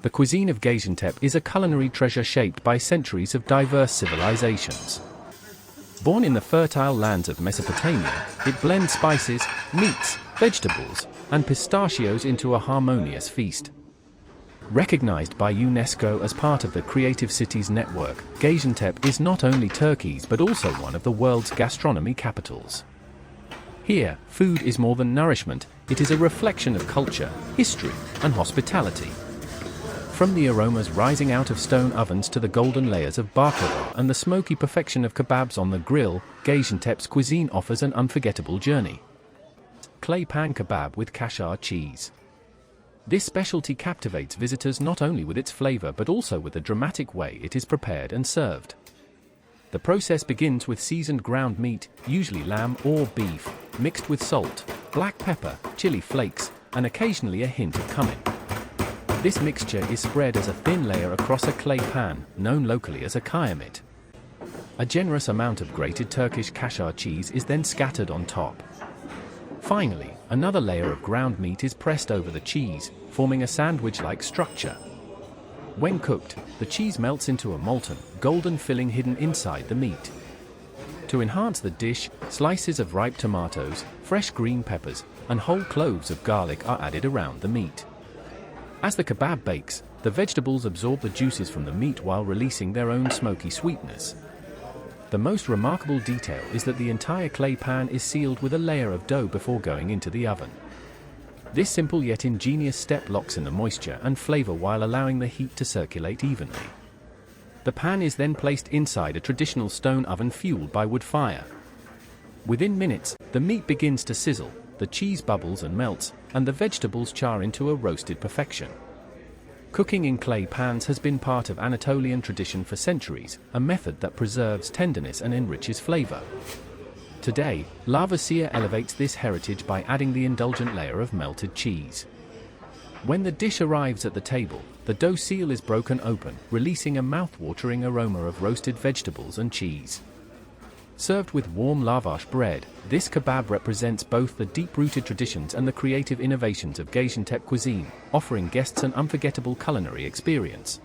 The cuisine of Gaziantep is a culinary treasure shaped by centuries of diverse civilizations. Born in the fertile lands of Mesopotamia, it blends spices, meats, vegetables, and pistachios into a harmonious feast. Recognized by UNESCO as part of the Creative Cities Network, Gaziantep is not only Turkey's but also one of the world's gastronomy capitals. Here, food is more than nourishment, it is a reflection of culture, history, and hospitality. From the aromas rising out of stone ovens to the golden layers of baklava and the smoky perfection of kebabs on the grill, Gaziantep's cuisine offers an unforgettable journey. Clay pan kebab with kaşar cheese. This specialty captivates visitors not only with its flavor but also with the dramatic way it is prepared and served. The process begins with seasoned ground meat, usually lamb or beef, mixed with salt, black pepper, chili flakes, and occasionally a hint of cumin. This mixture is spread as a thin layer across a clay pan, known locally as a kiremitte. A generous amount of grated Turkish kaşar cheese is then scattered on top. Finally, another layer of ground meat is pressed over the cheese, forming a sandwich-like structure. When cooked, the cheese melts into a molten, golden filling hidden inside the meat. To enhance the dish, slices of ripe tomatoes, fresh green peppers, and whole cloves of garlic are added around the meat. As the kebab bakes, the vegetables absorb the juices from the meat while releasing their own smoky sweetness. The most remarkable detail is that the entire clay pan is sealed with a layer of dough before going into the oven. This simple yet ingenious step locks in the moisture and flavor while allowing the heat to circulate evenly. The pan is then placed inside a traditional stone oven fueled by wood fire. Within minutes, the meat begins to sizzle, the cheese bubbles and melts, and the vegetables char into a roasted perfection. Cooking in clay pans has been part of Anatolian tradition for centuries, a method that preserves tenderness and enriches flavor. Today, lava sear elevates this heritage by adding the indulgent layer of melted cheese. When the dish arrives at the table, the dough seal is broken open, releasing a mouth-watering aroma of roasted vegetables and cheese. Served with warm lavash bread, this kebab represents both the deep-rooted traditions and the creative innovations of Gaziantep cuisine, offering guests an unforgettable culinary experience.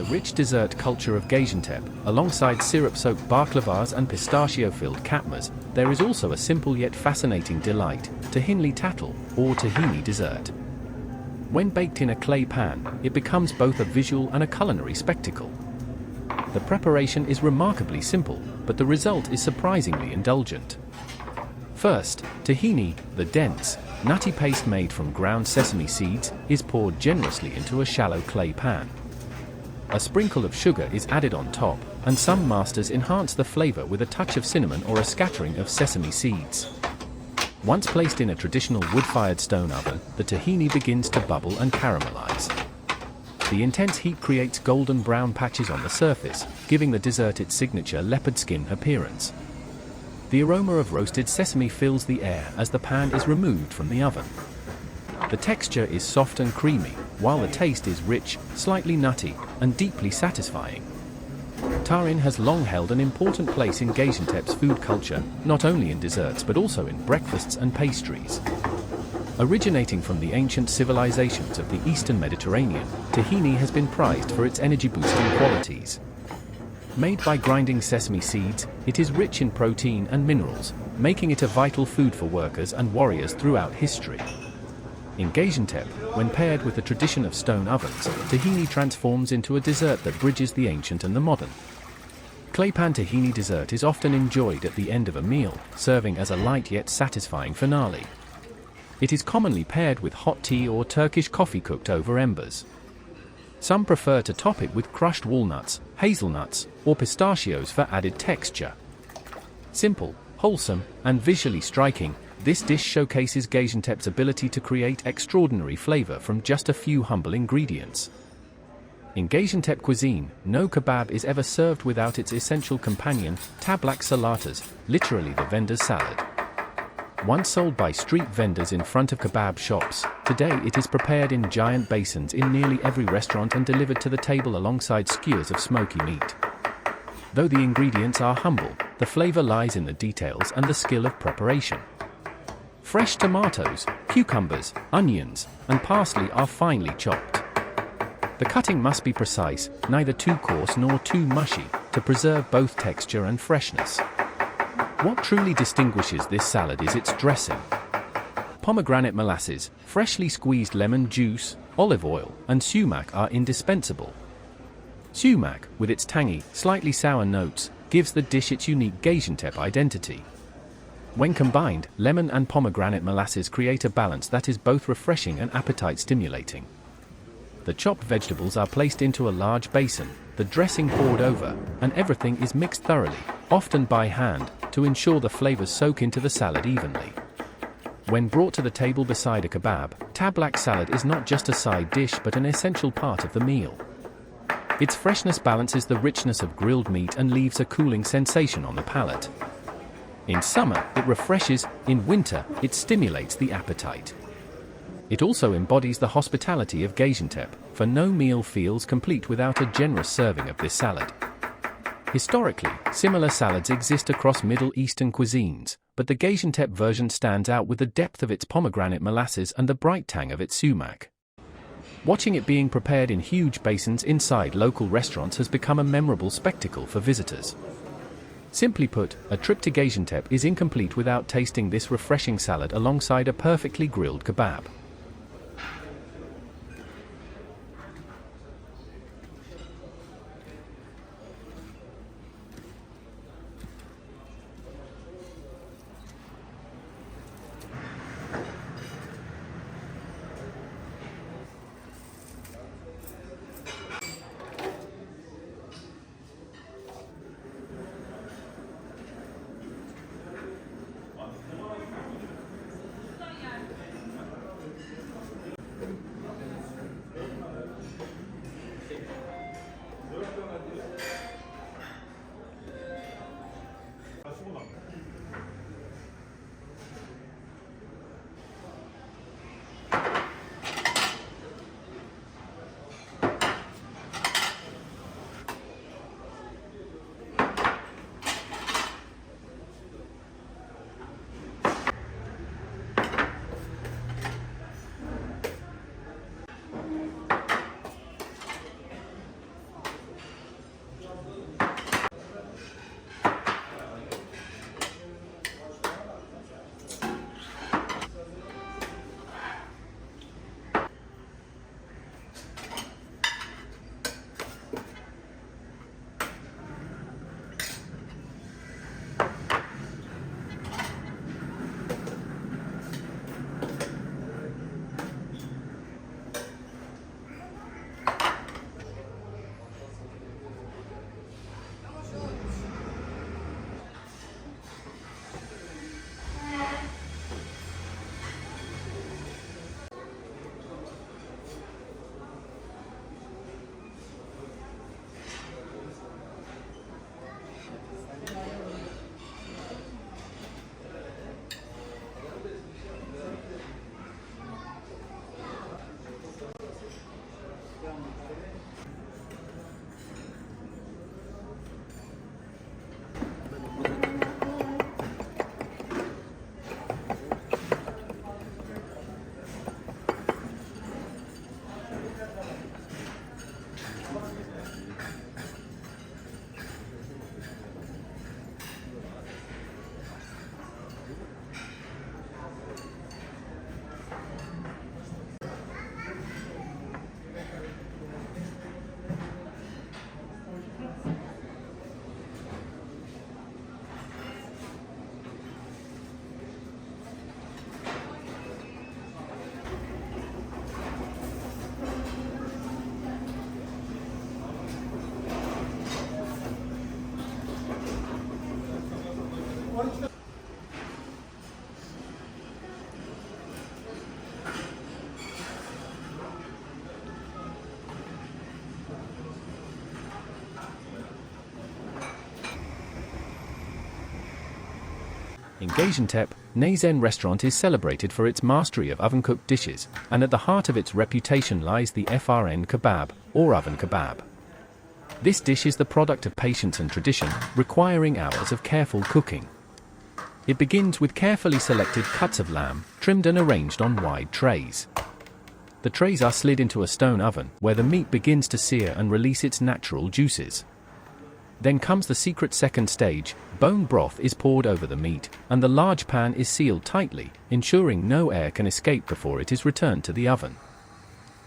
rich dessert culture of Gaziantep, alongside syrup-soaked baklavas and pistachio-filled katmers, there is also a simple yet fascinating delight, tahinli tatlı, or tahini dessert. When baked in a clay pan, it becomes both a visual and a culinary spectacle. The preparation is remarkably simple, but the result is surprisingly indulgent. First, tahini, the dense, nutty paste made from ground sesame seeds, is poured generously into a shallow clay pan. A sprinkle of sugar is added on top, and some masters enhance the flavor with a touch of cinnamon or a scattering of sesame seeds. Once placed in a traditional wood-fired stone oven, the tahini begins to bubble and caramelize. The intense heat creates golden brown patches on the surface, giving the dessert its signature leopard skin appearance. The aroma of roasted sesame fills the air as the pan is removed from the oven. The texture is soft and creamy, while the taste is rich, slightly nutty, and deeply satisfying. Tahin has long held an important place in Gaziantep's food culture, not only in desserts but also in breakfasts and pastries. Originating from the ancient civilizations of the Eastern Mediterranean, tahini has been prized for its energy-boosting qualities. Made by grinding sesame seeds, it is rich in protein and minerals, making it a vital food for workers and warriors throughout history. In Gaziantep, when paired with the tradition of stone ovens, tahini transforms into a dessert that bridges the ancient and the modern. Claypan tahini dessert is often enjoyed at the end of a meal, serving as a light yet satisfying finale. It is commonly paired with hot tea or Turkish coffee cooked over embers. Some prefer to top it with crushed walnuts, hazelnuts, or pistachios for added texture. Simple, wholesome, and visually striking, this dish showcases Gaziantep's ability to create extraordinary flavor from just a few humble ingredients. In Gaziantep cuisine, no kebab is ever served without its essential companion, tablacı, literally the vendor's salad. Once sold by street vendors in front of kebab shops, today it is prepared in giant basins in nearly every restaurant and delivered to the table alongside skewers of smoky meat. Though the ingredients are humble, the flavor lies in the details and the skill of preparation. Fresh tomatoes, cucumbers, onions, and parsley are finely chopped. The cutting must be precise, neither too coarse nor too mushy, to preserve both texture and freshness. What truly distinguishes this salad is its dressing. Pomegranate molasses, freshly squeezed lemon juice, olive oil, and sumac are indispensable. Sumac, with its tangy, slightly sour notes, gives the dish its unique Gaziantep identity. When combined, lemon and pomegranate molasses create a balance that is both refreshing and appetite-stimulating. The chopped vegetables are placed into a large basin, the dressing poured over, and everything is mixed thoroughly, often by hand, to ensure the flavors soak into the salad evenly. When brought to the table beside a kebab, tablacı salad is not just a side dish but an essential part of the meal. Its freshness balances the richness of grilled meat and leaves a cooling sensation on the palate. In summer, it refreshes; in winter, it stimulates the appetite. It also embodies the hospitality of Gaziantep, for no meal feels complete without a generous serving of this salad. Historically, similar salads exist across Middle Eastern cuisines, but the Gaziantep version stands out with the depth of its pomegranate molasses and the bright tang of its sumac. Watching it being prepared in huge basins inside local restaurants has become a memorable spectacle for visitors. Simply put, a trip to Gaziantep is incomplete without tasting this refreshing salad alongside a perfectly grilled kebab. Gaziantep, Neyzen restaurant is celebrated for its mastery of oven-cooked dishes, and at the heart of its reputation lies the fırın kebab, or oven kebab. This dish is the product of patience and tradition, requiring hours of careful cooking. It begins with carefully selected cuts of lamb, trimmed and arranged on wide trays. The trays are slid into a stone oven, where the meat begins to sear and release its natural juices. Then comes the secret second stage. Bone broth is poured over the meat, and the large pan is sealed tightly, ensuring no air can escape before it is returned to the oven.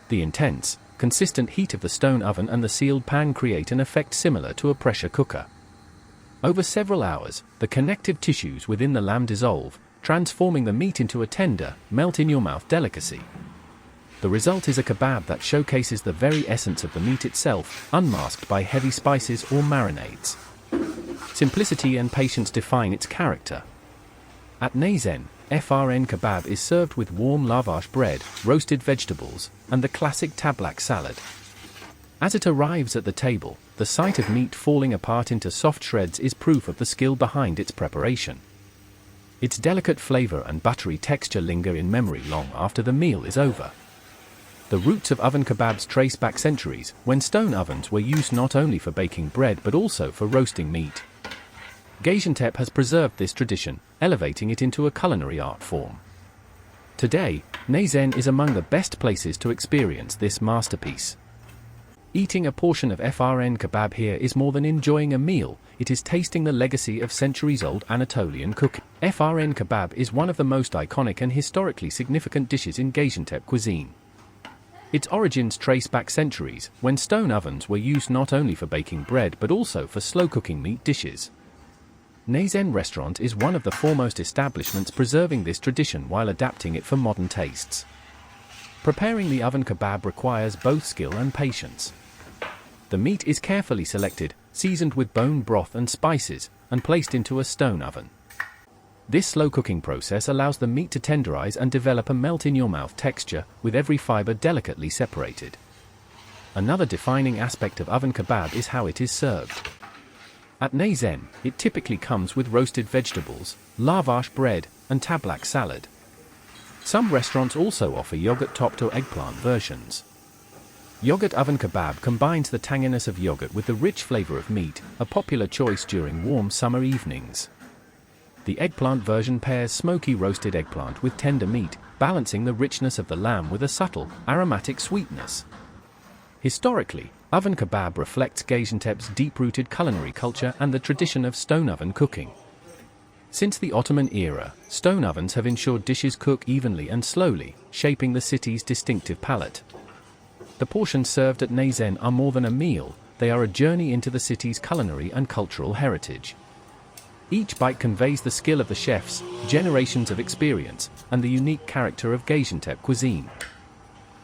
The intense, consistent heat of the stone oven and the sealed pan create an effect similar to a pressure cooker. Over several hours, the connective tissues within the lamb dissolve, transforming the meat into a tender, melt-in-your-mouth delicacy. The result is a kebab that showcases the very essence of the meat itself, unmasked by heavy spices or marinades. Simplicity and patience define its character. At Neyzen, fırın kebab is served with warm lavash bread, roasted vegetables, and the classic tablacı salad. As it arrives at the table, the sight of meat falling apart into soft shreds is proof of the skill behind its preparation. Its delicate flavor and buttery texture linger in memory long after the meal is over. The roots of oven kebabs trace back centuries, when stone ovens were used not only for baking bread but also for roasting meat. Gaziantep has preserved this tradition, elevating it into a culinary art form. Today, Neyzen is among the best places to experience this masterpiece. Eating a portion of fırın kebab here is more than enjoying a meal, it is tasting the legacy of centuries-old Anatolian cooking. Fırın kebab is one of the most iconic and historically significant dishes in Gaziantep cuisine. Its origins trace back centuries, when stone ovens were used not only for baking bread but also for slow-cooking meat dishes. Neyzen restaurant is one of the foremost establishments preserving this tradition while adapting it for modern tastes. Preparing the oven kebab requires both skill and patience. The meat is carefully selected, seasoned with bone broth and spices, and placed into a stone oven. This slow cooking process allows the meat to tenderize and develop a melt-in-your-mouth texture, with every fiber delicately separated. Another defining aspect of oven kebab is how it is served. At Neyzen, it typically comes with roasted vegetables, lavash bread, and tablacı salad. Some restaurants also offer yogurt-topped or eggplant versions. Yogurt oven kebab combines the tanginess of yogurt with the rich flavor of meat, a popular choice during warm summer evenings. The eggplant version pairs smoky roasted eggplant with tender meat, balancing the richness of the lamb with a subtle, aromatic sweetness. Historically, oven kebab reflects Gaziantep's deep-rooted culinary culture and the tradition of stone oven cooking. Since the Ottoman era, stone ovens have ensured dishes cook evenly and slowly, shaping the city's distinctive palate. The portions served at Neyzen are more than a meal, they are a journey into the city's culinary and cultural heritage. Each bite conveys the skill of the chefs, generations of experience, and the unique character of Gaziantep cuisine.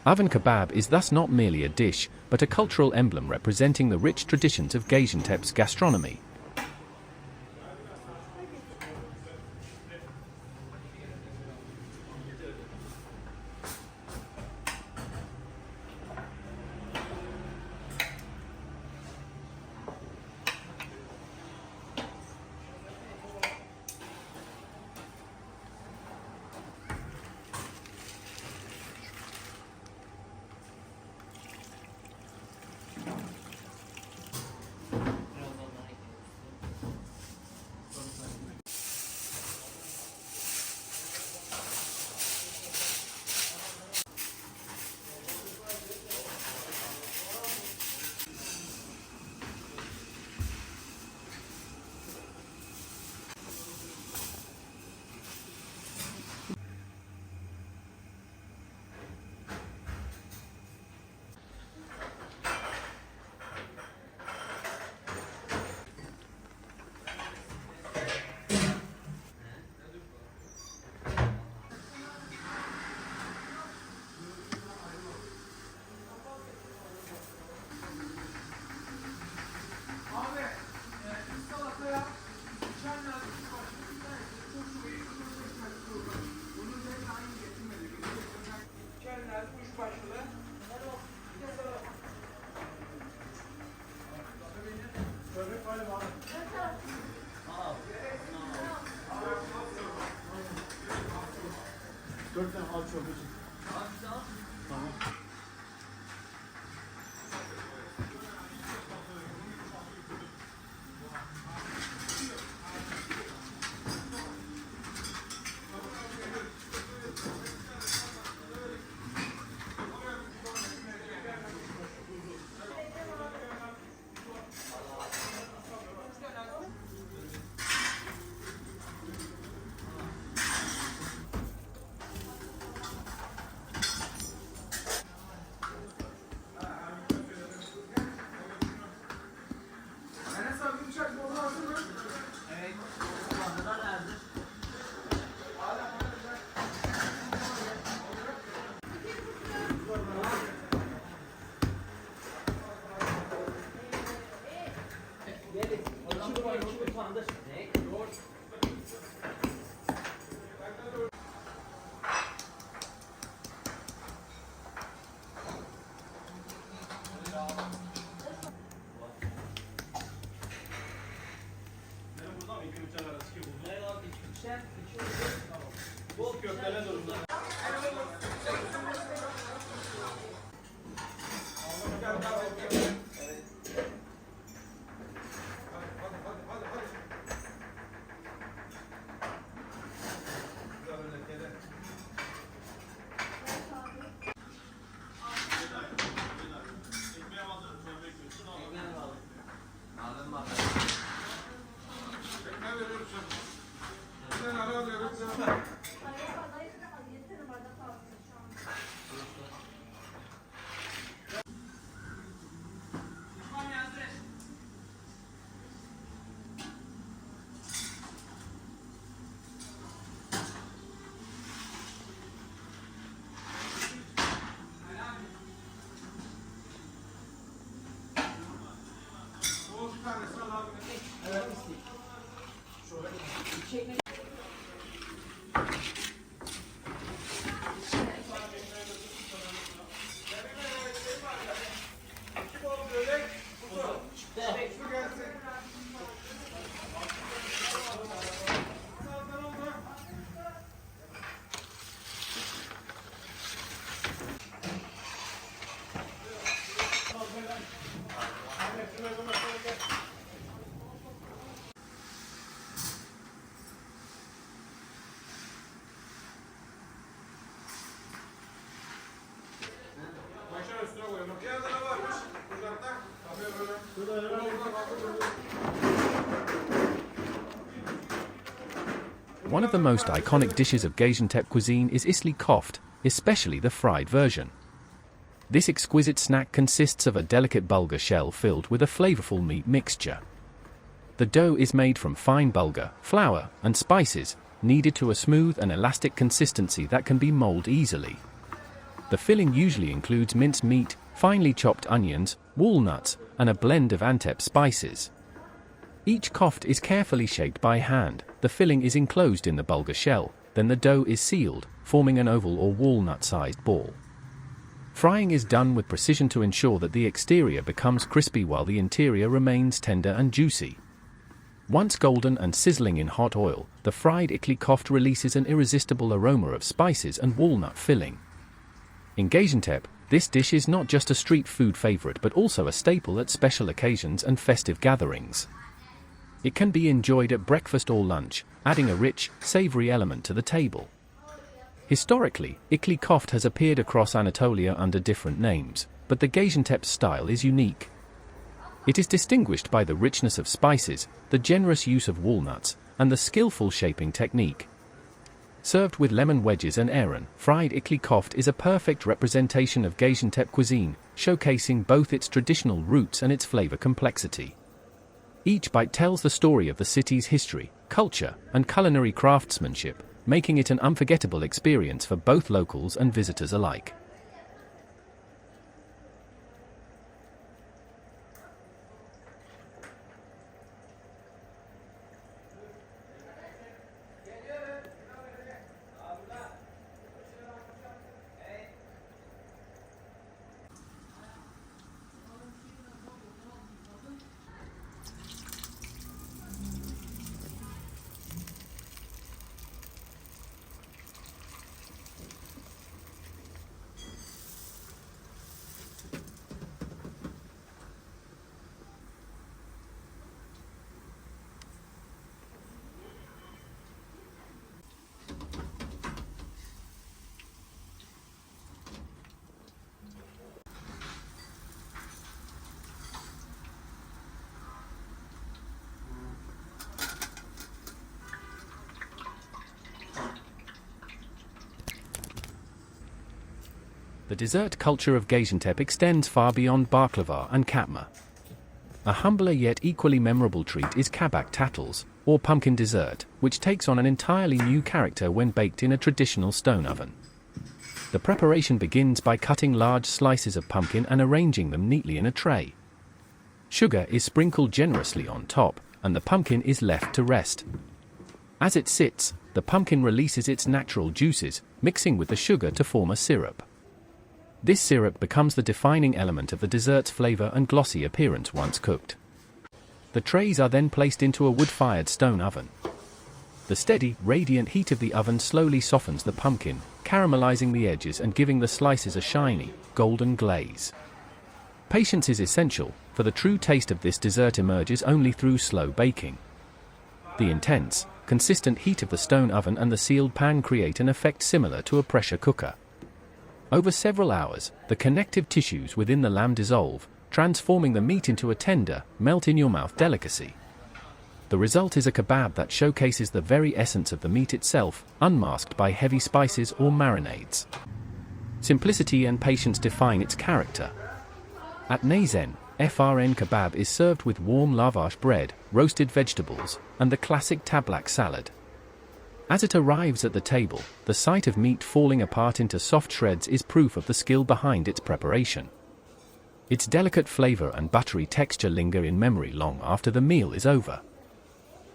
Oven kebab is thus not merely a dish, but a cultural emblem representing the rich traditions of Gaziantep's gastronomy. One of the most iconic dishes of Gaziantep cuisine is isli köfte, especially the fried version. This exquisite snack consists of a delicate bulgur shell filled with a flavorful meat mixture. The dough is made from fine bulgur, flour, and spices, kneaded to a smooth and elastic consistency that can be molded easily. The filling usually includes minced meat, finely chopped onions, walnuts, and a blend of Antep spices. Each köfte is carefully shaped by hand, the filling is enclosed in the bulgur shell, then the dough is sealed, forming an oval or walnut-sized ball. Frying is done with precision to ensure that the exterior becomes crispy while the interior remains tender and juicy. Once golden and sizzling in hot oil, the fried isli köfte releases an irresistible aroma of spices and walnut filling. In Gaziantep, this dish is not just a street food favorite but also a staple at special occasions and festive gatherings. It can be enjoyed at breakfast or lunch, adding a rich, savory element to the table. Historically, isli köfte has appeared across Anatolia under different names, but the Gaziantep style is unique. It is distinguished by the richness of spices, the generous use of walnuts, and the skillful shaping technique. Served with lemon wedges and ayran, fried isli köfte is a perfect representation of Gaziantep cuisine, showcasing both its traditional roots and its flavor complexity. Each bite tells the story of the city's history, culture, and culinary craftsmanship, making it an unforgettable experience for both locals and visitors alike. The dessert culture of Gaziantep extends far beyond baklava and katmer. A humbler yet equally memorable treat is kebab tattles, or pumpkin dessert, which takes on an entirely new character when baked in a traditional stone oven. The preparation begins by cutting large slices of pumpkin and arranging them neatly in a tray. Sugar is sprinkled generously on top, and the pumpkin is left to rest. As it sits, the pumpkin releases its natural juices, mixing with the sugar to form a syrup. This syrup becomes the defining element of the dessert's flavor and glossy appearance once cooked. The trays are then placed into a wood-fired stone oven. The steady, radiant heat of the oven slowly softens the pumpkin, caramelizing the edges and giving the slices a shiny, golden glaze. Patience is essential, for the true taste of this dessert emerges only through slow baking. The intense, consistent heat of the stone oven and the sealed pan create an effect similar to a pressure cooker. Over several hours, the connective tissues within the lamb dissolve, transforming the meat into a tender, melt-in-your-mouth delicacy. The result is a kebab that showcases the very essence of the meat itself, unmasked by heavy spices or marinades. Simplicity and patience define its character. At Nayzen, FRN kebab is served with warm lavash bread, roasted vegetables, and the classic tablacı salad. As it arrives at the table, the sight of meat falling apart into soft shreds is proof of the skill behind its preparation. Its delicate flavor and buttery texture linger in memory long after the meal is over.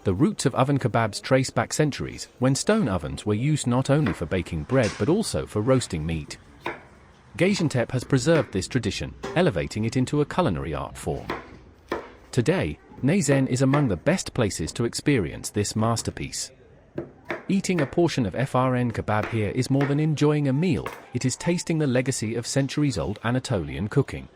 The roots of oven kebabs trace back centuries, when stone ovens were used not only for baking bread but also for roasting meat. Gaziantep has preserved this tradition, elevating it into a culinary art form. Today, Nayzen is among the best places to experience this masterpiece. Eating a portion of FRN kebab here is more than enjoying a meal, it is tasting the legacy of centuries-old Anatolian cooking.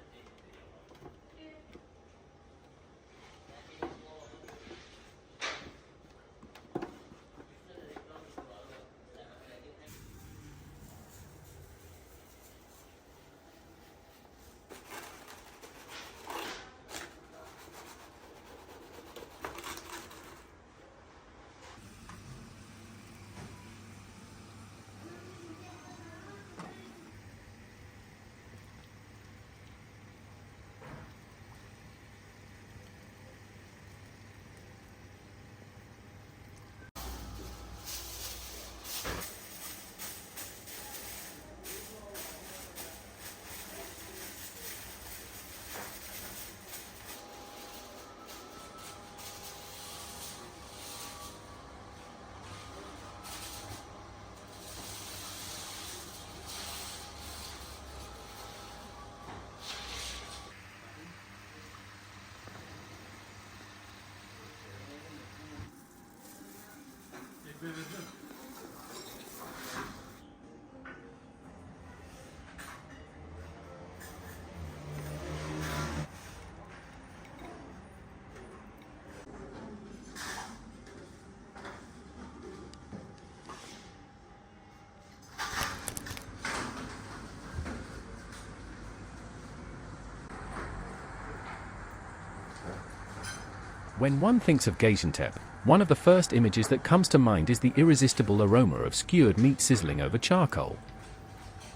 When one thinks of Gaziantep, one of the first images that comes to mind is the irresistible aroma of skewered meat sizzling over charcoal.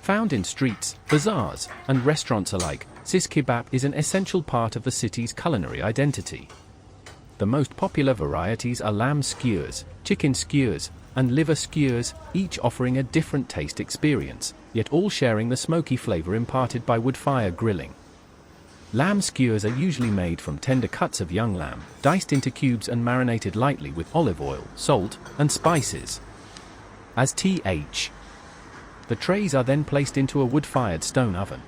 Found in streets, bazaars, and restaurants alike, Shish kebab is an essential part of the city's culinary identity. The most popular varieties are lamb skewers, chicken skewers, and liver skewers, each offering a different taste experience, yet all sharing the smoky flavor imparted by wood-fire grilling. Lamb skewers are usually made from tender cuts of young lamb, diced into cubes and marinated lightly with olive oil, salt, and spices. As th. The trays are then placed into a wood-fired stone oven.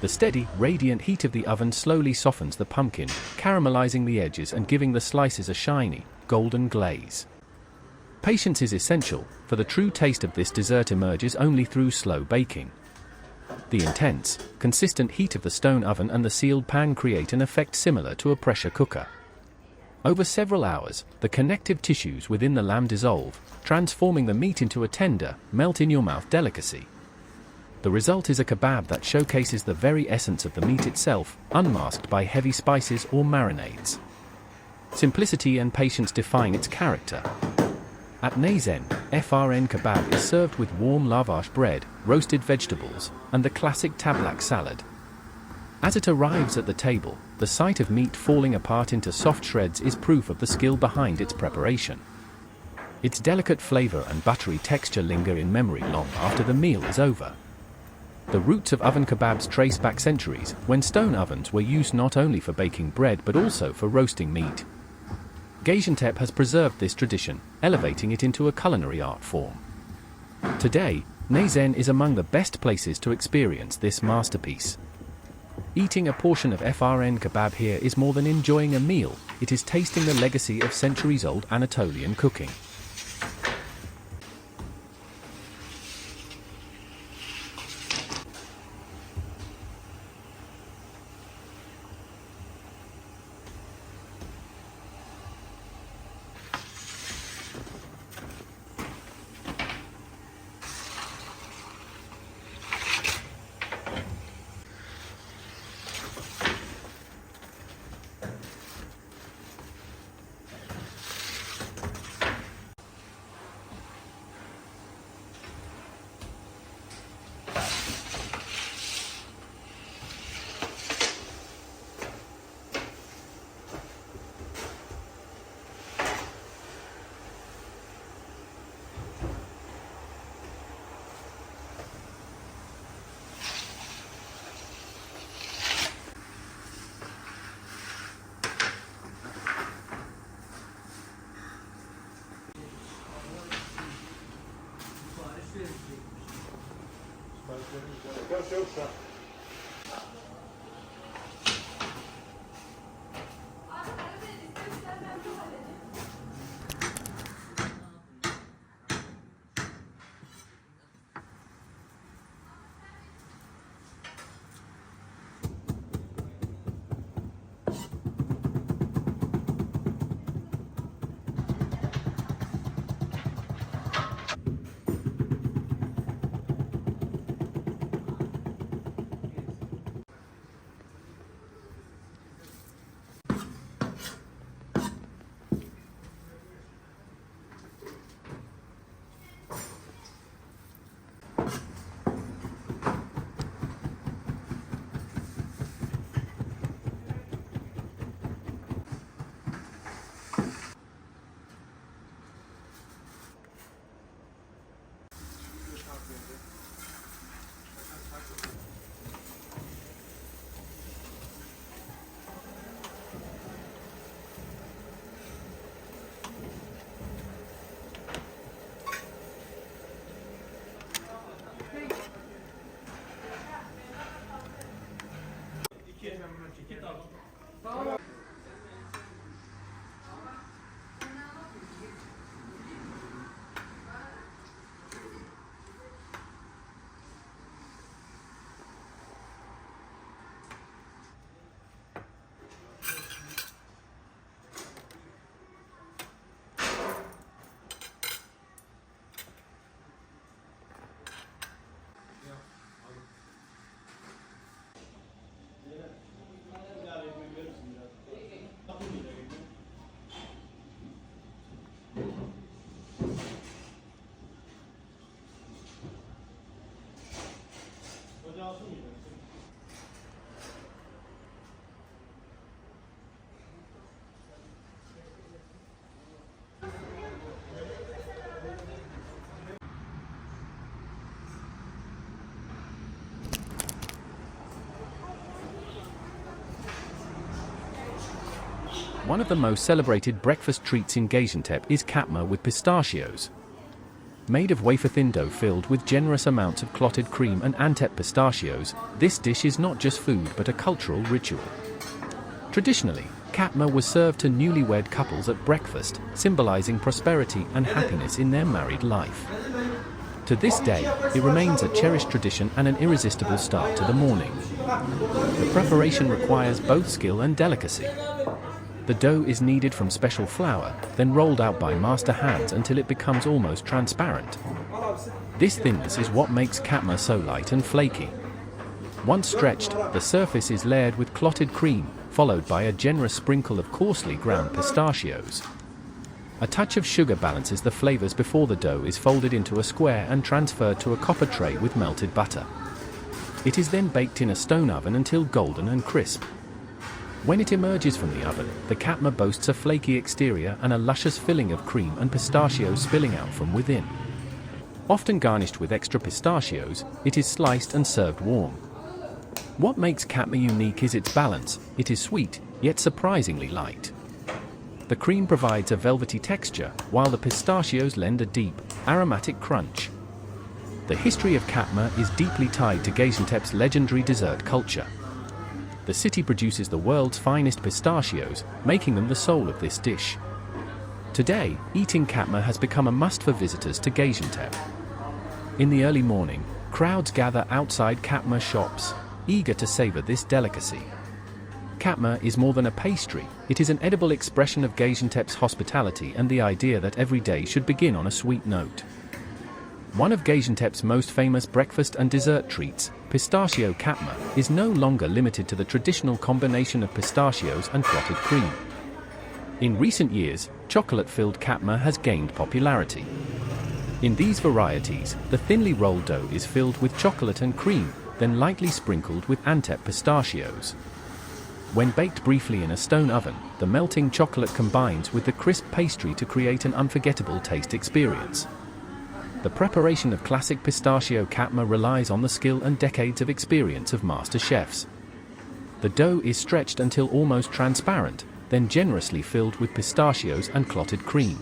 The steady, radiant heat of the oven slowly softens the pumpkin, caramelizing the edges and giving the slices a shiny, golden glaze. Patience is essential, for the true taste of this dessert emerges only through slow baking. The intense, consistent heat of the stone oven and the sealed pan create an effect similar to a pressure cooker. Over several hours, the connective tissues within the lamb dissolve, transforming the meat into a tender, melt-in-your-mouth delicacy. The result is a kebab that showcases the very essence of the meat itself, unmasked by heavy spices or marinades. Simplicity and patience define its character. At Neyzen, FRN kebab is served with warm lavash bread, roasted vegetables, and the classic tablak salad. As it arrives at the table, the sight of meat falling apart into soft shreds is proof of the skill behind its preparation. Its delicate flavor and buttery texture linger in memory long after the meal is over. The roots of oven kebabs trace back centuries, when stone ovens were used not only for baking bread but also for roasting meat. Gaziantep has preserved this tradition, elevating it into a culinary art form. Today, Neyzen is among the best places to experience this masterpiece. Eating a portion of FRN kebab here is more than enjoying a meal, it is tasting the legacy of centuries-old Anatolian cooking. One of the most celebrated breakfast treats in Gaziantep is katmer with pistachios. Made of wafer-thin dough filled with generous amounts of clotted cream and Antep pistachios, this dish is not just food but a cultural ritual. Traditionally, katmer was served to newlywed couples at breakfast, symbolizing prosperity and happiness in their married life. To this day, it remains a cherished tradition and an irresistible start to the morning. The preparation requires both skill and delicacy. The dough is kneaded from special flour, then rolled out by master hands until it becomes almost transparent. This thinness is what makes katmer so light and flaky. Once stretched, the surface is layered with clotted cream, followed by a generous sprinkle of coarsely ground pistachios. A touch of sugar balances the flavors before the dough is folded into a square and transferred to a copper tray with melted butter. It is then baked in a stone oven until golden and crisp. When it emerges from the oven, the katmer boasts a flaky exterior and a luscious filling of cream and pistachios spilling out from within. Often garnished with extra pistachios, it is sliced and served warm. What makes katmer unique is its balance. It is sweet, yet surprisingly light. The cream provides a velvety texture, while the pistachios lend a deep, aromatic crunch. The history of katmer is deeply tied to Gaziantep's legendary dessert culture. The city produces the world's finest pistachios, making them the soul of this dish. Today, eating katmer has become a must for visitors to Gaziantep. In the early morning, crowds gather outside katmer shops, eager to savor this delicacy. Katmer is more than a pastry, it is an edible expression of Gaziantep's hospitality and the idea that every day should begin on a sweet note. One of Gaziantep's most famous breakfast and dessert treats, pistachio katmer, is no longer limited to the traditional combination of pistachios and clotted cream. In recent years, chocolate-filled katmer has gained popularity. In these varieties, the thinly rolled dough is filled with chocolate and cream, then lightly sprinkled with Antep pistachios. When baked briefly in a stone oven, the melting chocolate combines with the crisp pastry to create an unforgettable taste experience. The preparation of classic pistachio katmer relies on the skill and decades of experience of master chefs. The dough is stretched until almost transparent, then generously filled with pistachios and clotted cream.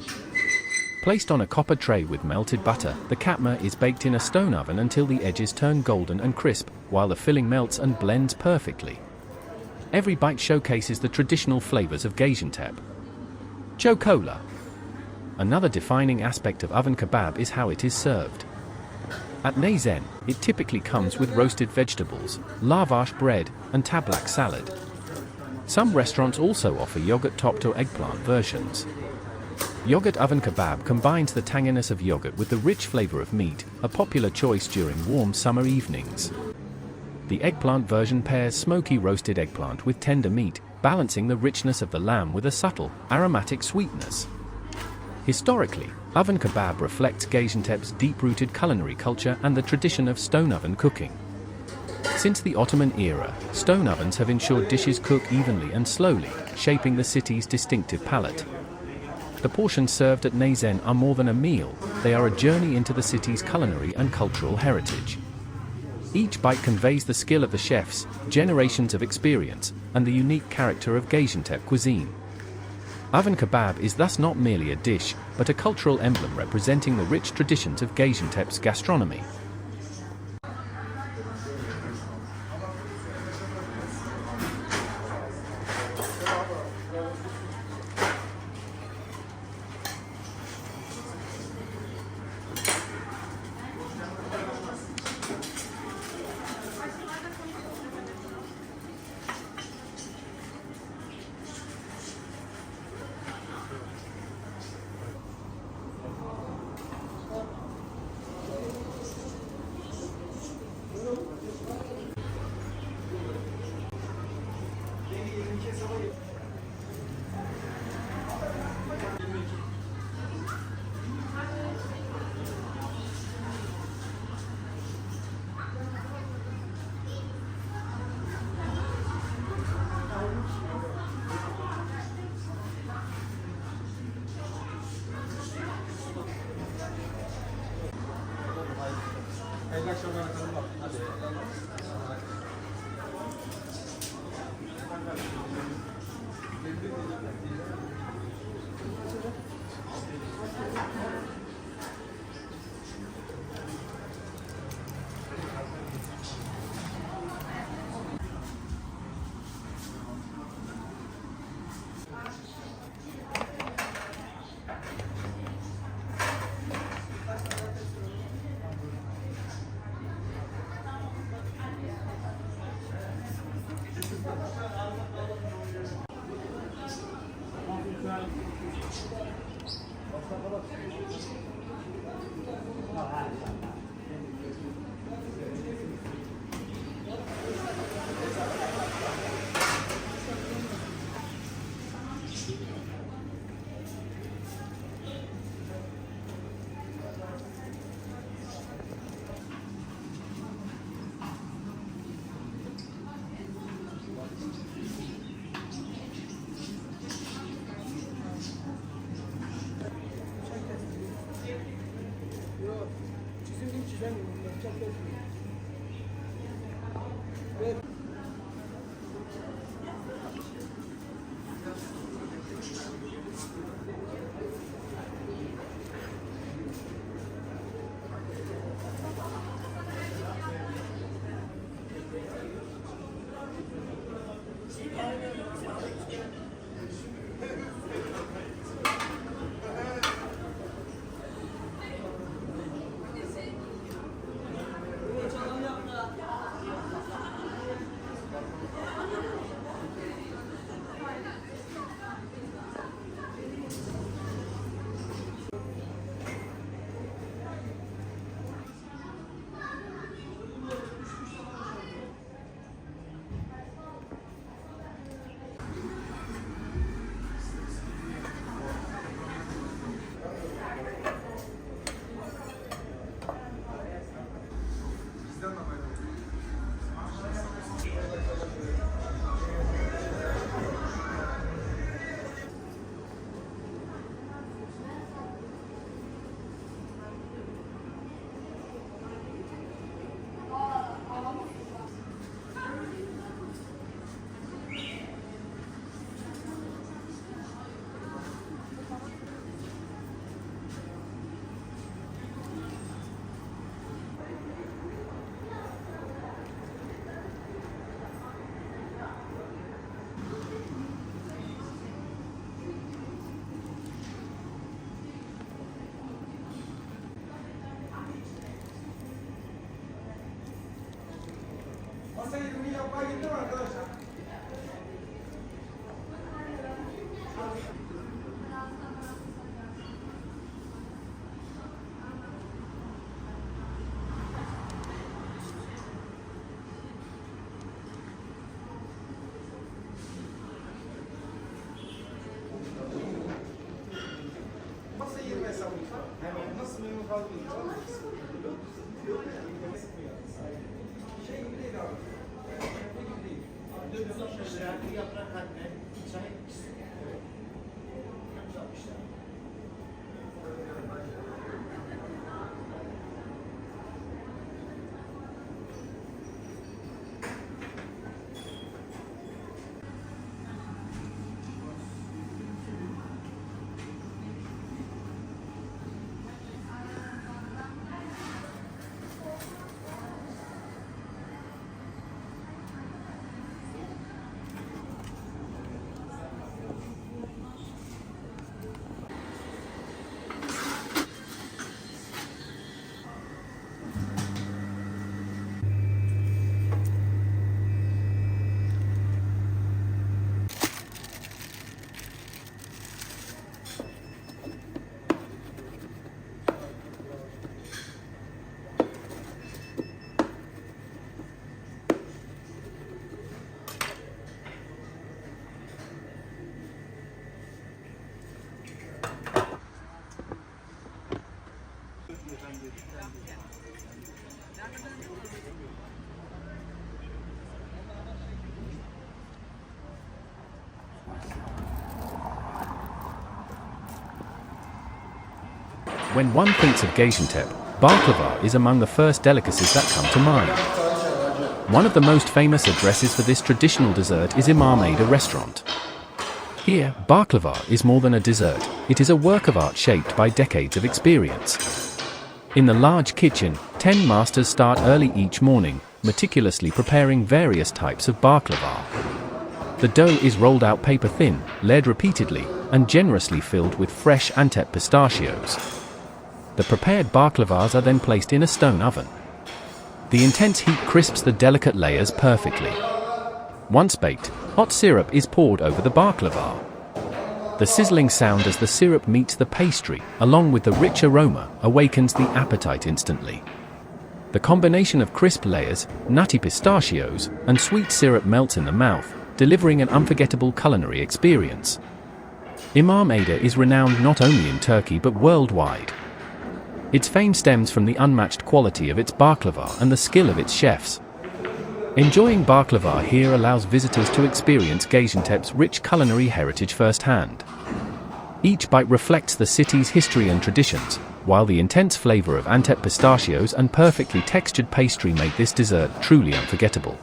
Placed on a copper tray with melted butter, the katmer is baked in a stone oven until the edges turn golden and crisp, while the filling melts and blends perfectly. Every bite showcases the traditional flavors of Gaziantep. Chocola. Another defining aspect of oven kebab is how it is served. At Neyzen, it typically comes with roasted vegetables, lavash bread, and tablacı salad. Some restaurants also offer yogurt-topped or eggplant versions. Yogurt oven kebab combines the tanginess of yogurt with the rich flavor of meat, a popular choice during warm summer evenings. The eggplant version pairs smoky roasted eggplant with tender meat, balancing the richness of the lamb with a subtle, aromatic sweetness. Historically, oven kebab reflects Gaziantep's deep-rooted culinary culture and the tradition of stone oven cooking. Since the Ottoman era, stone ovens have ensured dishes cook evenly and slowly, shaping the city's distinctive palate. The portions served at Neyzen are more than a meal, they are a journey into the city's culinary and cultural heritage. Each bite conveys the skill of the chefs, generations of experience, and the unique character of Gaziantep cuisine. Oven kebab is thus not merely a dish, but a cultural emblem representing the rich traditions of Gaziantep's gastronomy. When one thinks of Gaziantep, baklava is among the first delicacies that come to mind. One of the most famous addresses for this traditional dessert is Imam Ada restaurant. Here, baklava is more than a dessert, it is a work of art shaped by decades of experience. In the large kitchen, 10 masters start early each morning, meticulously preparing various types of baklava. The dough is rolled out paper thin, layered repeatedly, and generously filled with fresh Antep pistachios. The prepared baklavas are then placed in a stone oven. The intense heat crisps the delicate layers perfectly. Once baked, hot syrup is poured over the baklava. The sizzling sound as the syrup meets the pastry, along with the rich aroma, awakens the appetite instantly. The combination of crisp layers, nutty pistachios, and sweet syrup melts in the mouth, delivering an unforgettable culinary experience. Imam Ada is renowned not only in Turkey but worldwide. Its fame stems from the unmatched quality of its baklava and the skill of its chefs. Enjoying baklava here allows visitors to experience Gaziantep's rich culinary heritage firsthand. Each bite reflects the city's history and traditions, while the intense flavor of Antep pistachios and perfectly textured pastry make this dessert truly unforgettable.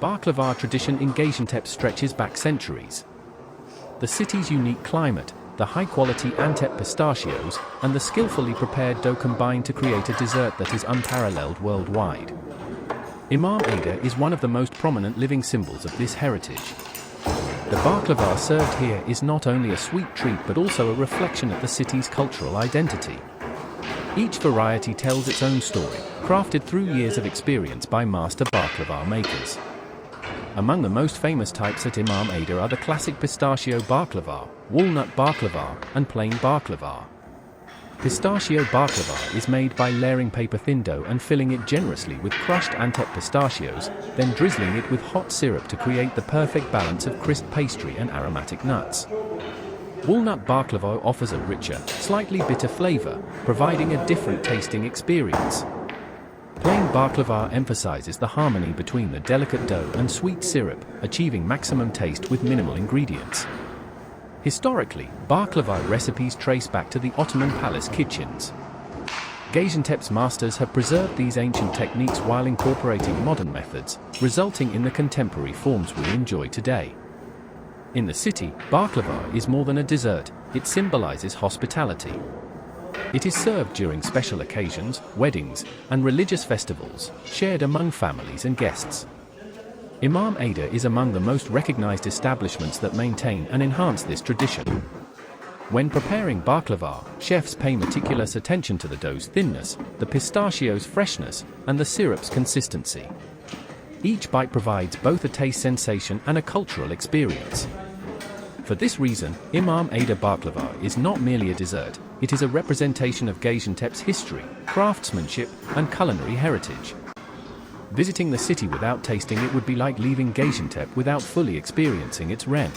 baklava tradition in Gaziantep stretches back centuries. The city's unique climate, the high-quality Antep pistachios, and the skillfully prepared dough combine to create a dessert that is unparalleled worldwide. Imam Ada is one of the most prominent living symbols of this heritage. The baklava served here is not only a sweet treat but also a reflection of the city's cultural identity. Each variety tells its own story, crafted through years of experience by master baklava makers. Among the most famous types at Imam Ada are the classic pistachio baklava, walnut baklava, and plain baklava. Pistachio baklava is made by layering paper-thin dough and filling it generously with crushed Antep pistachios, then drizzling it with hot syrup to create the perfect balance of crisp pastry and aromatic nuts. Walnut baklava offers a richer, slightly bitter flavor, providing a different tasting experience. Plain baklava emphasizes the harmony between the delicate dough and sweet syrup, achieving maximum taste with minimal ingredients. Historically, baklava recipes trace back to the Ottoman palace kitchens. Gaziantep's masters have preserved these ancient techniques while incorporating modern methods, resulting in the contemporary forms we enjoy today. In the city, baklava is more than a dessert, it symbolizes hospitality. It is served during special occasions, weddings, and religious festivals, shared among families and guests. Imam Ada is among the most recognized establishments that maintain and enhance this tradition. When preparing baklava, chefs pay meticulous attention to the dough's thinness, the pistachio's freshness, and the syrup's consistency. Each bite provides both a taste sensation and a cultural experience. For this reason, Imam Ada baklava is not merely a dessert, it is a representation of Gaziantep's history, craftsmanship, and culinary heritage. Visiting the city without tasting it would be like leaving Gaziantep without fully experiencing its ren.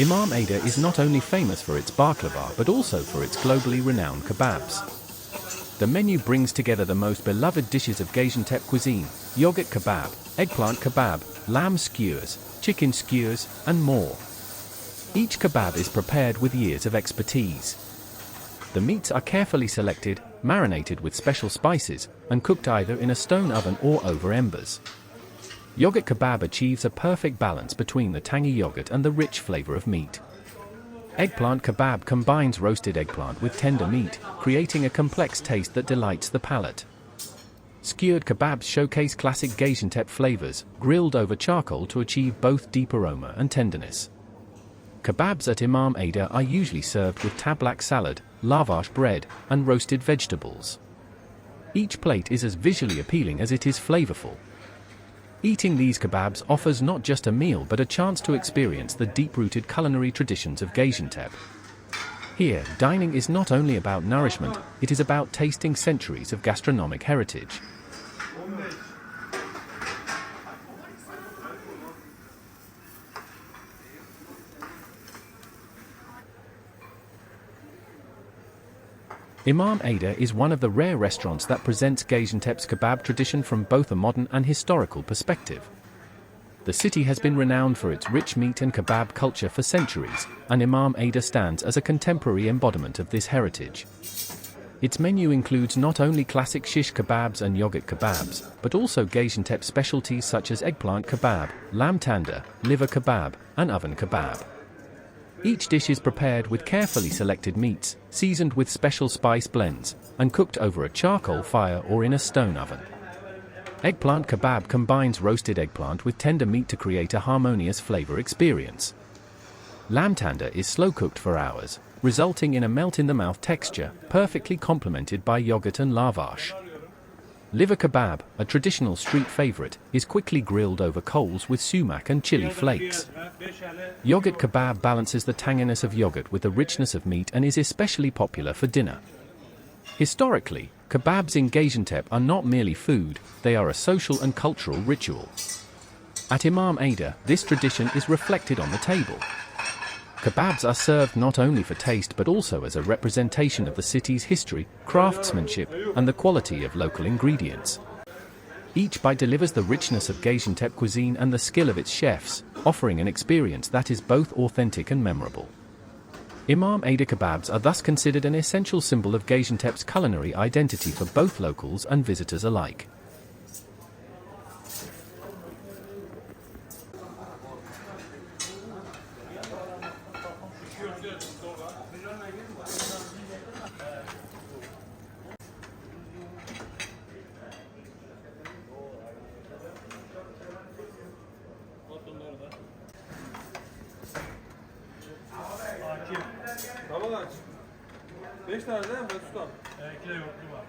Imam Ada is not only famous for its baklava but also for its globally renowned kebabs. The menu brings together the most beloved dishes of Gaziantep cuisine: yogurt kebab, eggplant kebab, lamb skewers, chicken skewers, and more. Each kebab is prepared with years of expertise. The meats are carefully selected, marinated with special spices, and cooked either in a stone oven or over embers. Yogurt kebab achieves a perfect balance between the tangy yogurt and the rich flavor of meat. Eggplant kebab combines roasted eggplant with tender meat, creating a complex taste that delights the palate. Skewered kebabs showcase classic Gaziantep flavors, grilled over charcoal to achieve both deep aroma and tenderness. Kebabs at Imam Ada are usually served with tablacı salad, lavash bread, and roasted vegetables. Each plate is as visually appealing as it is flavorful. Eating these kebabs offers not just a meal but a chance to experience the deep-rooted culinary traditions of Gaziantep. Here, dining is not only about nourishment, it is about tasting centuries of gastronomic heritage. Imam Ada is one of the rare restaurants that presents Gaziantep's kebab tradition from both a modern and historical perspective. The city has been renowned for its rich meat and kebab culture for centuries, and Imam Ada stands as a contemporary embodiment of this heritage. Its menu includes not only classic shish kebabs and yogurt kebabs, but also Gaziantep specialties such as eggplant kebab, lamb tanda, liver kebab, and oven kebab. Each dish is prepared with carefully selected meats, seasoned with special spice blends, and cooked over a charcoal fire or in a stone oven. Eggplant kebab combines roasted eggplant with tender meat to create a harmonious flavor experience. Lamb tanda is slow-cooked for hours, resulting in a melt-in-the-mouth texture, perfectly complemented by yogurt and lavash. Liver kebab, a traditional street favorite, is quickly grilled over coals with sumac and chili flakes. Yogurt kebab balances the tanginess of yogurt with the richness of meat and is especially popular for dinner. Historically, kebabs in Gaziantep are not merely food, they are a social and cultural ritual. At Imam Ada, this tradition is reflected on the table. Kebabs are served not only for taste but also as a representation of the city's history, craftsmanship, and the quality of local ingredients. Each bite delivers the richness of Gaziantep cuisine and the skill of its chefs, offering an experience that is both authentic and memorable. Imam Ada kebabs are thus considered an essential symbol of Gaziantep's culinary identity for both locals and visitors alike. Tablacı. 5 tane değil mi ustam? 2 de yoğurtlu var.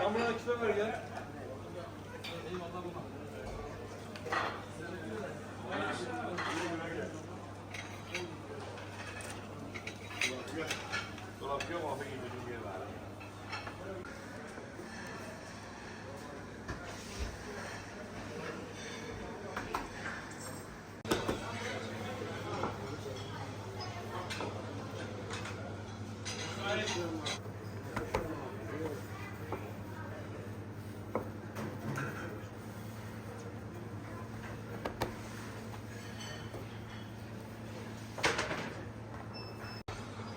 Tam buna 2 tane ver gel. Dolap yok abi gibi bir var.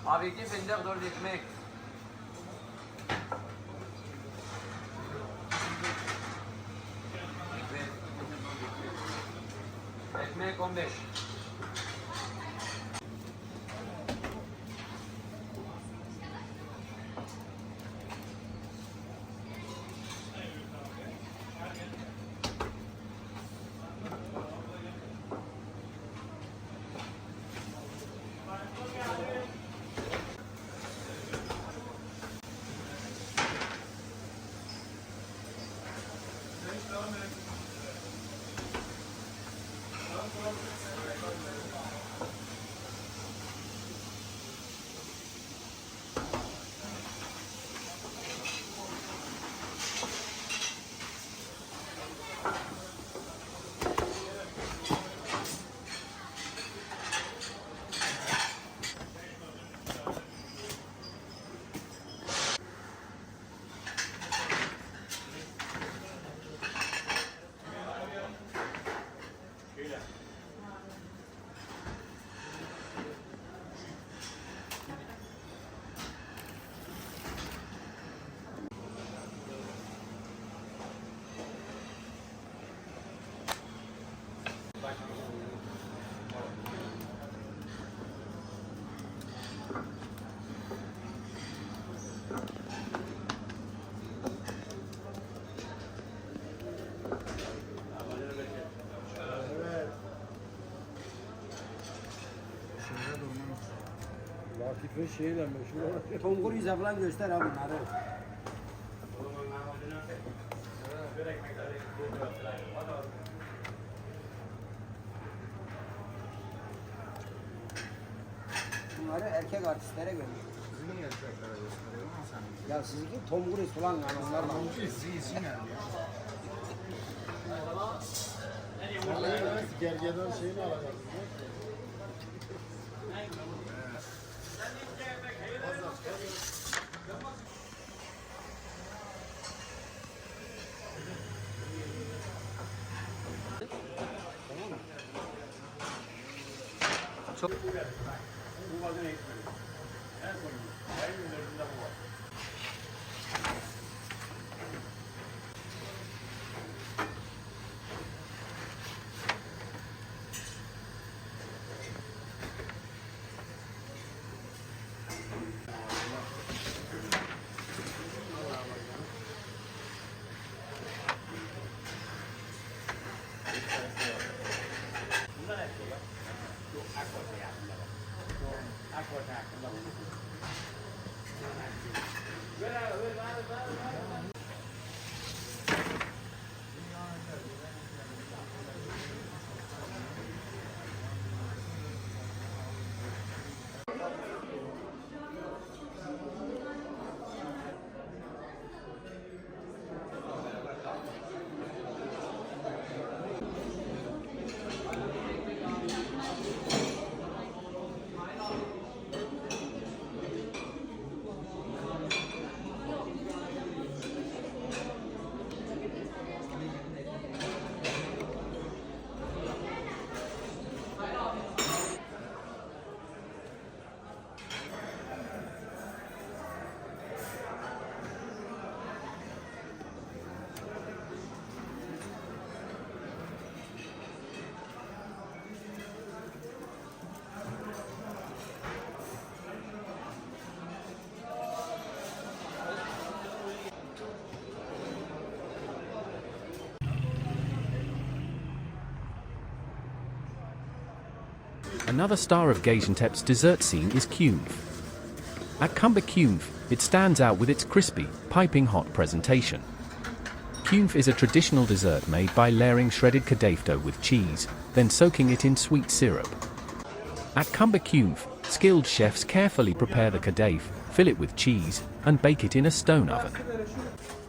Abi 2 fındık 4 ekmek. Ekmek 15. Latife şeyle meşhur olacak. Tomgur yüze falan göster abi bunları. Bunları erkek artistlere gönderiyor. Niye erkeklere gösteriyorum ama sen? Ya sizinki tomguris falan yani onlar var. İyisin yani. Vallahi gergedan şeyini alacaksın. Çok Another star of Gaziantep's dessert scene is künefe. At künefe, it stands out with its crispy, piping hot presentation. Künefe is a traditional dessert made by layering shredded kebab dough with cheese, then soaking it in sweet syrup. At künefe, skilled chefs carefully prepare the kebab, fill it with cheese, and bake it in a stone oven.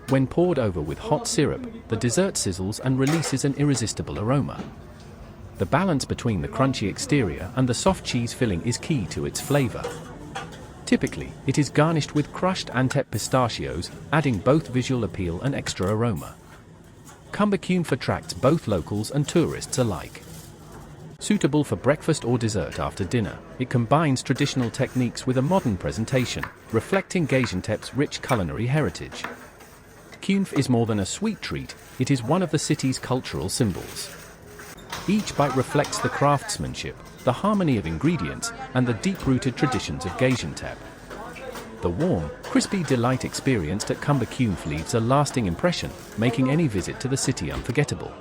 When poured over with hot syrup, the dessert sizzles and releases an irresistible aroma. The balance between the crunchy exterior and the soft cheese filling is key to its flavor. Typically, it is garnished with crushed Antep pistachios, adding both visual appeal and extra aroma. Künefe attracts both locals and tourists alike. Suitable for breakfast or dessert after dinner, it combines traditional techniques with a modern presentation, reflecting Gaziantep's rich culinary heritage. Künefe is more than a sweet treat, it is one of the city's cultural symbols. Each bite reflects the craftsmanship, the harmony of ingredients, and the deep-rooted traditions of Gaziantep. The warm, crispy delight experienced at künefe leaves a lasting impression, making any visit to the city unforgettable.